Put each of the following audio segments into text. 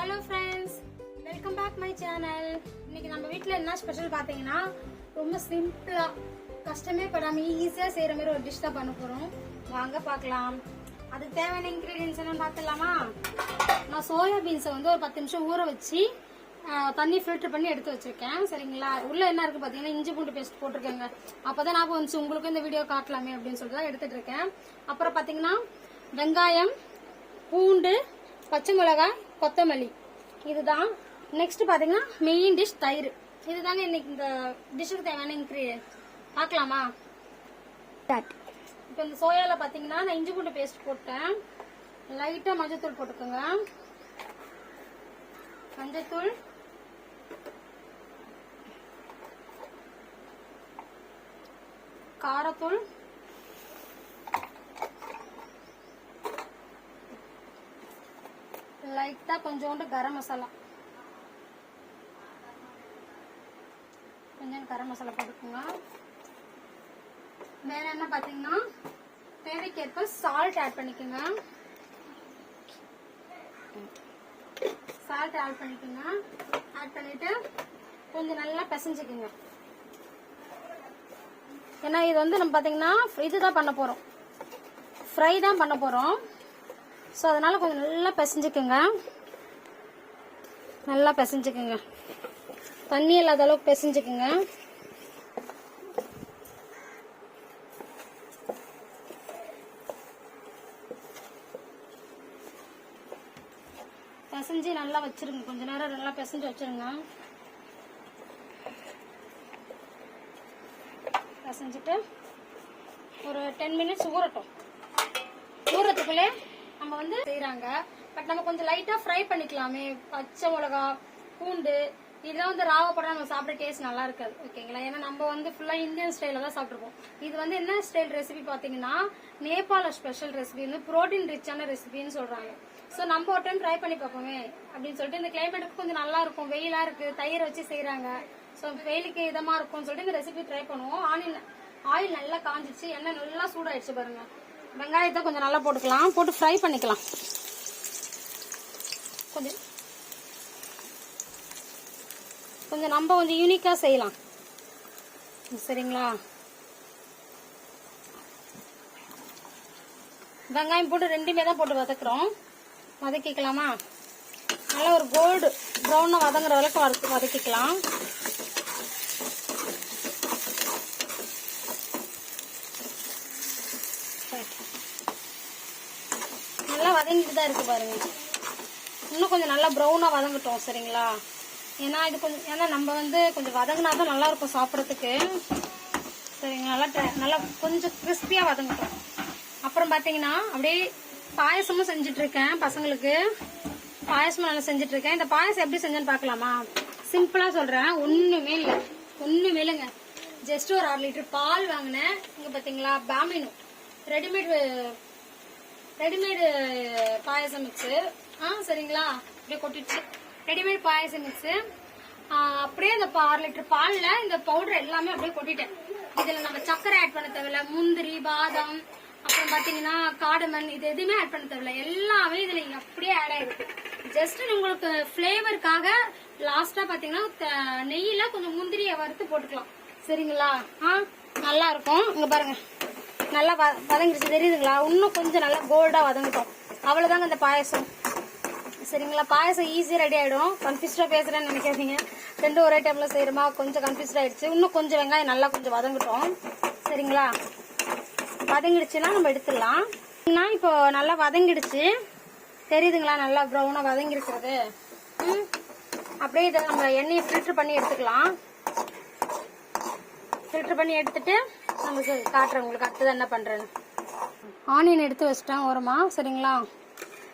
Hello friends, welcome back my channel. இன்னைக்கு நம்ம வீட்டில் என்ன ஸ்பெஷல் பார்த்தீங்கன்னா, ரொம்ப சிம்பிளாக கஷ்டமே படாமல் ஈஸியாக செய்கிற மாதிரி ஒரு டிஷ் தான் பண்ண போகிறோம். வாங்க பார்க்கலாம். அதுக்கு தேவையான இன்க்ரீடியன்ஸ் என்னன்னு பார்த்துடலாமா? நான் சோயா பீன்ஸை வந்து ஒரு 10 நிமிஷம் ஊற வச்சு தண்ணி ஃபில்டர் பண்ணி எடுத்து வச்சிருக்கேன். சரிங்களா? உள்ள என்ன இருக்கு பார்த்தீங்கன்னா, இஞ்சி பூண்டு பேஸ்ட் போட்டிருக்கேங்க. அப்போதான் ஞாபகம் வந்துச்சு உங்களுக்கு இந்த வீடியோ காட்டலாமே அப்படின்னு சொல்லிட்டு தான் எடுத்துட்டு இருக்கேன். அப்புறம் பார்த்தீங்கன்னா, வெங்காயம், பூண்டு, பச்சை மிளகாய், கொத்தமல்லி, இதுதான். நெக்ஸ்ட் பாத்தீங்கன்னா மெயின் டிஷ் தயிர். இதுதாங்க இன்னைக்கு இந்த டிஷ்ஷுக்கு தேவையான இன்கிரீடியன்ட். பார்க்கலாமா? இப்போ இந்த சோயால பாத்தீங்கன்னா நான் இஞ்சி பூண்டு பேஸ்ட் போட்டேன். லைட்டா மஞ்சத்தூள் போட்டுக்கோங்க. மஞ்சத்தூள், காரத்தூள், லைட்டா கொஞ்சோண்டு கரம் மசாலா, கொஞ்சம் கரம் மசாலா போட்டுக்கோங்க. வேற என்ன பாத்தீங்கன்னா, தேவைக்கேற்ப சால்ட் ஆட் பண்ணிக்கோங்க. சால்ட் ஆட் பண்ணிக்கோங்க. ஆட் பண்ணிட்டு கொஞ்சம் நல்லா பிசைஞ்சுக்குங்க. ஏன்னா இது வந்து நம்ம பாத்தீங்கன்னா இதுதான் பண்ண போறோம், ஃப்ரை தான் பண்ண போறோம். ஸோ அதனால கொஞ்சம் நல்லா பிசைஞ்சுக்குங்க. நல்லா பிசைஞ்சுக்குங்க. தண்ணி இல்லாத அளவுக்கு பிசைஞ்சுக்குங்க. பிசைஞ்சு நல்லா வச்சிருங்க. கொஞ்ச நேரம் நல்லா பிசைஞ்சு வச்சிருங்க. பிசைஞ்சிட்டு ஒரு 10 மினிட்ஸ் ஊறட்டும். ஊறத்துக்குள்ளே நம்ம வந்து செய்யறாங்க. பட் நம்ம கொஞ்சம் லைட்டா ஃப்ரை பண்ணிக்கலாமே. பச்சை மிளகா, பூண்டு, இதெல்லாம் வந்து ராவா போட்டா நம்ம சாப்பிட டேஸ்ட் நல்லா இருக்காது. ஓகேங்களா? ஏன்னா நம்ம வந்து ஃபுல்லா இந்தியன் ஸ்டைல தான் சாப்பிட்டுருப்போம். இது வந்து என்ன ஸ்டைல் ரெசிபி பாத்தீங்கன்னா, நேபாள ஸ்பெஷல் ரெசிபி, வந்து புரோட்டீன் ரிச்சான ரெசிபின்னு சொல்றாங்க. ஸோ நம்ம ஒரு டைம் ட்ரை பண்ணி பார்ப்போமே அப்படின்னு சொல்லிட்டு, இந்த கிளைமேட்டுக்கு கொஞ்சம் நல்லா இருக்கும், வெயிலா இருக்கு, தயிர் வச்சு செய்யறாங்க. ஸோ வெயிலுக்கு இதமா இருக்கும்னு சொல்லிட்டு இந்த ரெசிபி ட்ரை பண்ணுவோம். ஆயில் நல்லா காஞ்சிச்சு, எண்ணெய் நல்லா சூடாயிடுச்சு பாருங்க. வெங்காயத்தை கொஞ்சம் நல்லா போட்டுக்கலாம். போட்டு ஃப்ரை பண்ணிக்கலாம். கொஞ்சம் நம்ம கொஞ்சம் யூனிக்கா செய்யலாம். சரிங்களா? வெங்காயம் போட்டு ரெண்டுமே தான் போட்டு வதக்குறோம். வதக்கிக்கலாமா? நல்லா ஒரு கோல்டு ப்ரௌனா வதங்குற வரைக்கும் வதக்கிக்கலாம். நல்லா வதங்கிட்டு தான் இருக்கு பாருங்க. இன்னும் கொஞ்சம் நல்லா ப்ரௌனா வதங்கட்டும். சரிங்களா? ஏன்னா இது கொஞ்சம், ஏன்னா நம்ம வந்து கொஞ்சம் வதங்கினாதான் நல்லா இருக்கும் சாப்பிட்றதுக்கு. சரிங்களா? நல்லா கொஞ்சம் கிறிஸ்பியா வதங்கட்டும். அப்புறம் பாத்தீங்கன்னா அப்படியே பாயசமும் செஞ்சுட்டு இருக்கேன். பசங்களுக்கு பாயசமும் நல்லா செஞ்சுட்டு இருக்கேன். இந்த பாயசம் எப்படி செஞ்சேன்னு பாக்கலாமா? சிம்பிளா சொல்றேன். ஒண்ணுமே இல்லைங்க. ஜஸ்ட் ஒரு 1/2 லிட்டர் பால் வாங்கினேன். இங்க பாத்தீங்களா, பாமினோ ரெடிமேடு பாயசம் மிக்ஸ். சரிங்களா? அப்படியே கொட்டிடுச்சு. ரெடிமேட் பாயசம் மிக்ஸ். அப்படியே அந்த 1/2 லிட்டர் பால்ல இந்த பவுடர் எல்லாமே அப்படியே கொட்டிட்டேன். இதுல நம்ம சக்கரை ஆட் பண்ண தேவையில்ல. முந்திரி, பாதாம், அப்புறம் பாத்தீங்கன்னா காடமன், இது எதுவுமே ஆட் பண்ண தேவையில்ல. எல்லாமே இதுல அப்படியே ஆட் ஆயிருக்கு. ஜஸ்ட் உங்களுக்கு பிளேவருக்காக லாஸ்டா பாத்தீங்கன்னா நெய்யில கொஞ்சம் முந்திரியை வறுத்து போட்டுக்கலாம். சரிங்களா? நல்லா இருக்கும். இங்க பாருங்க, நல்லா வதங்கிடுச்சு, தெரியுதுங்களா? இன்னும் கொஞ்சம் நல்லா கோல்டா வதங்கிட்டோம். அவ்வளவுதாங்க இந்த பாயசம். சரிங்களா? பாயசம் ஈஸியா ரெடி ஆயிடும். கன்ஃபியூஸ்டா பேசுறேன்னு நினைக்காதீங்க. ரெண்டும் ஒரே டைம்ல செய்யறமா, கொஞ்சம் கன்ஃபியூஸ்ட் ஆயிடுச்சு. இன்னும் கொஞ்சம் வெங்காயம் நல்லா கொஞ்சம் வதங்கிட்டோம். சரிங்களா? வதங்கிடுச்சுன்னா நம்ம எடுத்துடலாம். இப்போ நல்லா வதங்கிடுச்சு, தெரியுதுங்களா? நல்லா ப்ரௌனா வதங்கிருக்கிறது. அப்படியே இதை நம்ம எண்ணெயை ஃபில்டர் பண்ணி எடுத்துக்கலாம். ஃபில்டர் பண்ணி எடுத்துட்டு நமக்கு காட்டுறேன் உங்களுக்கு அடுத்தது என்ன பண்றேன்னு. ஆனியன் எடுத்து வச்சிட்டேன் ஓரமா. சரிங்களா?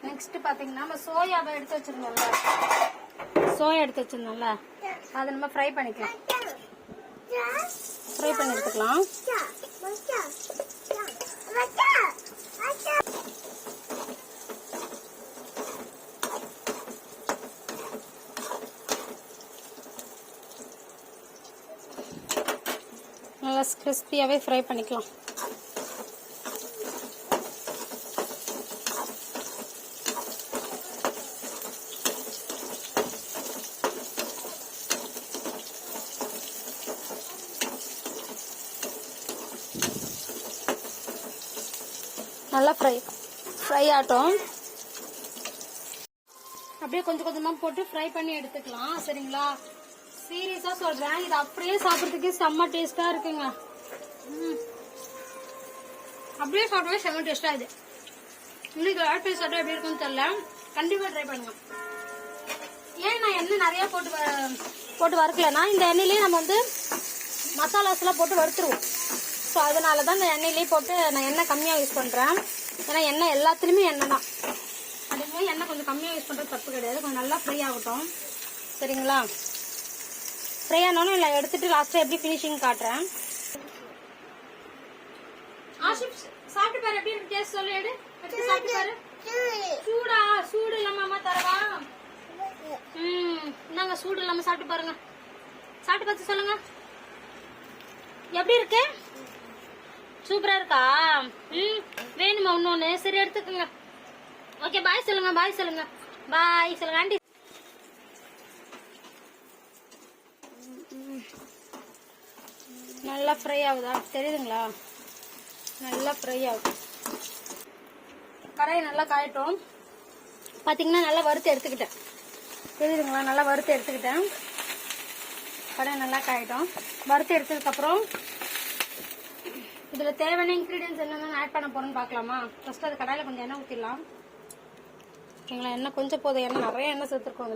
நெக்ஸ்ட் பாத்தீங்கன்னா, நம்ம சோயாவை எடுத்து வச்சிருந்தோம்ல, அதை நம்ம ஃப்ரை பண்ணிக்கலாம். ஃப்ரை பண்ணி எடுத்துக்கலாம். நல்லா கிறிஸ்பியாவே ஃப்ரை பண்ணிக்கலாம். நல்லா ஃப்ரை ஆகட்டும். அப்படியே கொஞ்சம் கொஞ்சமாக போட்டு ஃப்ரை பண்ணி எடுத்துக்கலாம். சரிங்களா? சீரியஸாக சொல்கிறேன், இது அப்படியே சாப்பிட்றதுக்கு செம்ம டேஸ்ட்டாக இருக்குங்க. அப்படியே சாப்பிடவே செம்ம டேஸ்ட்டாக இது. இன்னைக்கு ஆட் பண்ணி சாப்பிட்டா எப்படி இருக்குன்னு தெரியல. கண்டிப்பாக ட்ரை பண்ணுங்க. ஏன் நான் எண்ணெய் நிறையா போட்டு வறுக்கலன்னா, இந்த எண்ணெயிலேயே நம்ம வந்து மசாலாஸ்லாம் போட்டு வறுத்துருவோம். ஸோ அதனால தான் இந்த எண்ணெயிலேயே போட்டு நான் எண்ணெய் கம்மியாக யூஸ் பண்ணுறேன். ஏன்னா எண்ணெய் எல்லாத்துலேயுமே எண்ணெய் தான். அதுமாதிரி எண்ணெய் கொஞ்சம் கம்மியாக யூஸ் பண்ணுறது தப்பு கிடையாது. கொஞ்சம் நல்லா ஃப்ரை ஆகட்டும். சரிங்களா? ஃப்ரை ஆனாலும் இல்லை எடுத்துட்டு லாஸ்ட்டாக எப்படி ஃபினிஷிங் காட்டுறேன். ஆஷிப் சாப்பிட்டு பாரு, எப்படி இருக்கு டேஸ்ட் சொல்லு. எடுத்து சாப்பிட்டு பாரு. சூடா? சூடு இல்லாம தரவா? நாங்க சூடு இல்லாம சாப்பிட்டு பாருங்க. சாப்பிட்டு பார்த்து சொல்லுங்க எப்படி இருக்கு. சூப்பரா இருக்கா? வேணுமா இன்னொன்னு? சரி எடுத்துக்கோங்க. ஓகே, பாய் சொல்லுங்க. பாய் சொல்லுங்க. பாய் சொல்லுங்க ஆண்டி. நல்லா ஃப்ரை ஆகுதா தெரியுதுங்களா? நல்லா ஃப்ரை ஆகும். கடாயை நல்லா காயட்டும். பார்த்தீங்கன்னா நல்லா வறுத்து எடுத்துக்கிட்டேன். தெரியுதுங்களா? நல்லா வறுத்து எடுத்துக்கிட்டேன். கடாயை நல்லா காயட்டும். வறுத்து எடுத்ததுக்கப்புறம் இதில் தேவையான இன்க்ரீடியன்ஸ் என்னென்ன ஆட் பண்ண போகிறோன்னு பார்க்கலாமா? ஃபஸ்ட்டு அது கடாயில் கொஞ்சம் எண்ணெய் ஊற்றிடலாம். ஓகேங்களா? எண்ணெய் கொஞ்சம் போதும். எண்ணெய் நிறைய எண்ணெய் சேர்த்துருக்கோம்.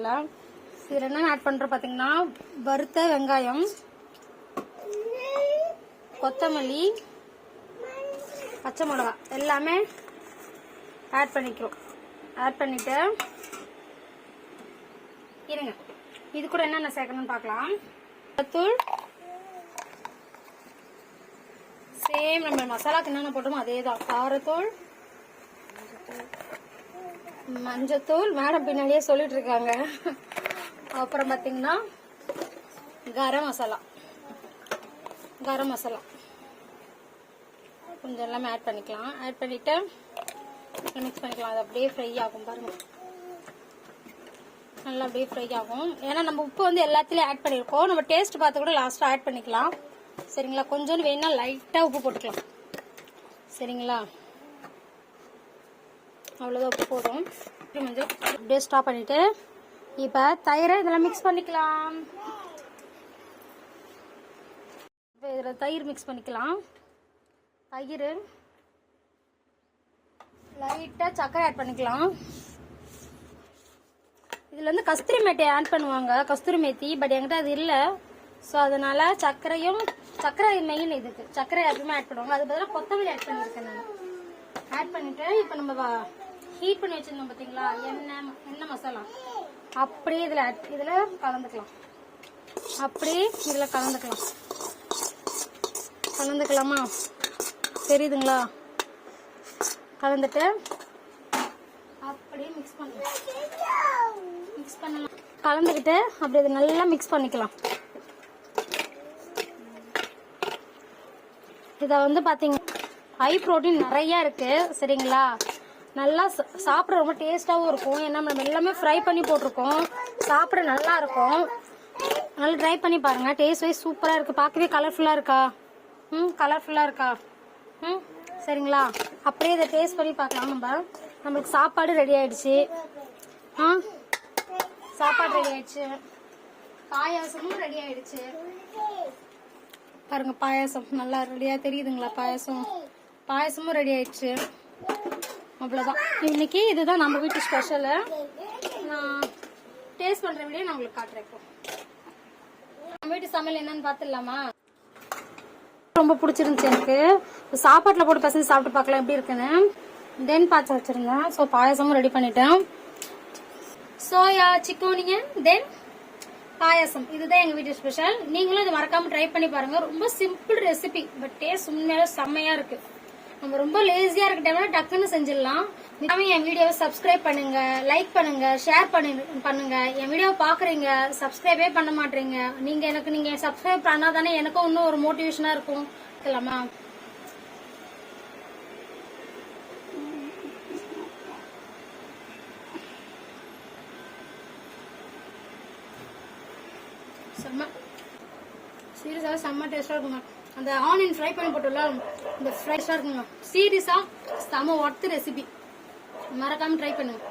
இதில் என்னென்ன ஆட் பண்ணுறோம் பார்த்தீங்கன்னா, வறுத்த வெங்காயம், கொத்தமல்லி, பச்சை மிளகா எல்லாமே ஆட் பண்ணிக்கிறோம். ஆட் பண்ணிட்டு இருங்க, இது கூட என்னென்ன சேர்க்கணும்னு பார்க்கலாம். தூள் சேம் நம்ம மசாலாக்கு என்னென்ன போட்டோமோ அதே தான். காரத்தூள், மஞ்சத்தூள், மேடம் பின்னாடியே சொல்லிட்டு இருக்காங்க. அப்புறம் பார்த்தீங்கன்னா கரம் மசாலா கொஞ்சம் எல்லாமே ஆட் பண்ணிக்கலாம். ஆட் பண்ணிட்டு மிக்ஸ் பண்ணிக்கலாம். அது அப்படியே ஃப்ரை ஆகும் பாருங்க. நல்லா அப்படியே ஃப்ரை ஆகும். ஏன்னா நம்ம உப்பு வந்து எல்லாத்துலேயும் ஆட் பண்ணியிருக்கோம். நம்ம டேஸ்ட் பார்த்து கூட லாஸ்ட்டாக ஆட் பண்ணிக்கலாம். சரிங்களா? கொஞ்சம் வேணா லைட்டாக உப்பு போட்டுக்கலாம். சரிங்களா? அவ்வளோதான், உப்பு போதும். கொஞ்சம் அப்படியே ஸ்டாப் பண்ணிட்டு இப்போ தயிரை இதில் மிக்ஸ் பண்ணிக்கலாம். இப்போ இதில் தயிர் மிக்ஸ் பண்ணிக்கலாம். தயிர் லைட்டாக சர்க்கரை ஆட் பண்ணிக்கலாம். இதில் வந்து கஸ்தூரி மேத்தி ஆட் பண்ணுவாங்க, கஸ்தூரி மேத்தி. பட் என்கிட்ட அது இல்லை. ஸோ அதனால சர்க்கரை மெயின். இதுக்கு சர்க்கரை எப்பவுமே ஆட் பண்ணுவாங்க. அது பதிலாக கொத்தமல்லி ஆட் பண்ணியிருக்கேன் நான். ஆட் பண்ணிட்டு இப்போ நம்ம ஹீட் பண்ணி வச்சிருந்தோம் பார்த்தீங்களா எண்ணெய் மசாலா, அப்படியே இதில் கலந்துக்கலாம். அப்படியே இதில் கலந்துக்கலாமா? தெரியுதுங்களா? கலந்துட்டு அப்படியே மிக்ஸ் பண்ணலாம். கலந்துக்கிட்டு அப்படி இது நல்லா மிக்ஸ் பண்ணிக்கலாம். இதை வந்து பார்த்தீங்கன்னா ஹை ப்ரோட்டீன் நிறையா இருக்குது. சரிங்களா? நல்லா சாப்பிட ரொம்ப டேஸ்ட்டாகவும் இருக்கும். ஏன்னா நம்ம எல்லாமே ஃப்ரை பண்ணி போட்டிருக்கோம். சாப்பிட நல்லா இருக்கும். நல்லா ட்ரை பண்ணி பாருங்கள். டேஸ்ட் வைஸ் சூப்பராக இருக்குது. பார்க்கவே கலர்ஃபுல்லாக இருக்கா? கலர்ஃபுல்லாக இருக்கா? சரிங்களா? அப்படியே இதை டேஸ்ட் பண்ணி பார்க்கலாம். நம்மளுக்கு சாப்பாடு ரெடி ஆயிடுச்சு. சாப்பாடு ரெடி ஆயிடுச்சு. பாயாசமும் ரெடி ஆயிடுச்சு. பாருங்க, பாயாசம் நல்லா ரெடியா தெரியுதுங்களா? பாயாசமும் ரெடி ஆயிடுச்சு. அவ்வளோதான். இன்னைக்கு இதுதான் நம்ம வீட்டு ஸ்பெஷலு. நான் டேஸ்ட் பண்ற வீடியோ நான் உங்களுக்கு காட்டுறேன். இப்போ நம்ம வீட்டு சமையல் என்னன்னு பார்த்துடலாமா? ரொம்ப பிடிச்சிருந்துச்சு எனக்கு. சாப்பாட்டில் போட்டு பசங்க சாப்பிட்டு பார்க்கலாம் எப்படி இருக்குன்னு. தென் பார்த்து வச்சிருந்தேன். ஸோ பாயாசமும் ரெடி பண்ணிட்டேன். சோயா சிக்கோனியன் தென் பாயாசம், இதுதான் எங்க வீட்டு ஸ்பெஷல். நீங்களும் இது மறக்காம ட்ரை பண்ணி பாருங்க. ரொம்ப சிம்பிள் ரெசிபி, பட் டேஸ்ட் உண்மையால செம்மையா இருக்கு. நம்ம ரொம்ப லேசியா இருக்க டைம்ல டக்குன்னு செஞ்சிடலாம். என் வீடியோவை சப்ஸ்கிரைப் பண்ணுங்க, லைக் பண்ணுங்க, ஷேர் பண்ணுங்க. என் வீடியோ பாக்குறீங்க, சப்ஸ்கிரைபே பண்ண மாட்டீங்க. நீங்க சப்ஸ்கிரைப் பண்ணாதானே எனக்கும் இன்னும் ஒரு மோட்டிவேஷனா இருக்கும். இருக்கலாமா? சீரியஸாவே செம்ம டேஸ்டா இருக்குங்க. அந்த ஆனியன் ஃப்ரை பண்ணி போட்டுல இந்த ஃப்ரெஷ்ஷா இருக்குங்க. சீரியஸா செம்ம ஒர்த்து ரெசிபி. மறக்காம ட்ரை பண்ணுங்க.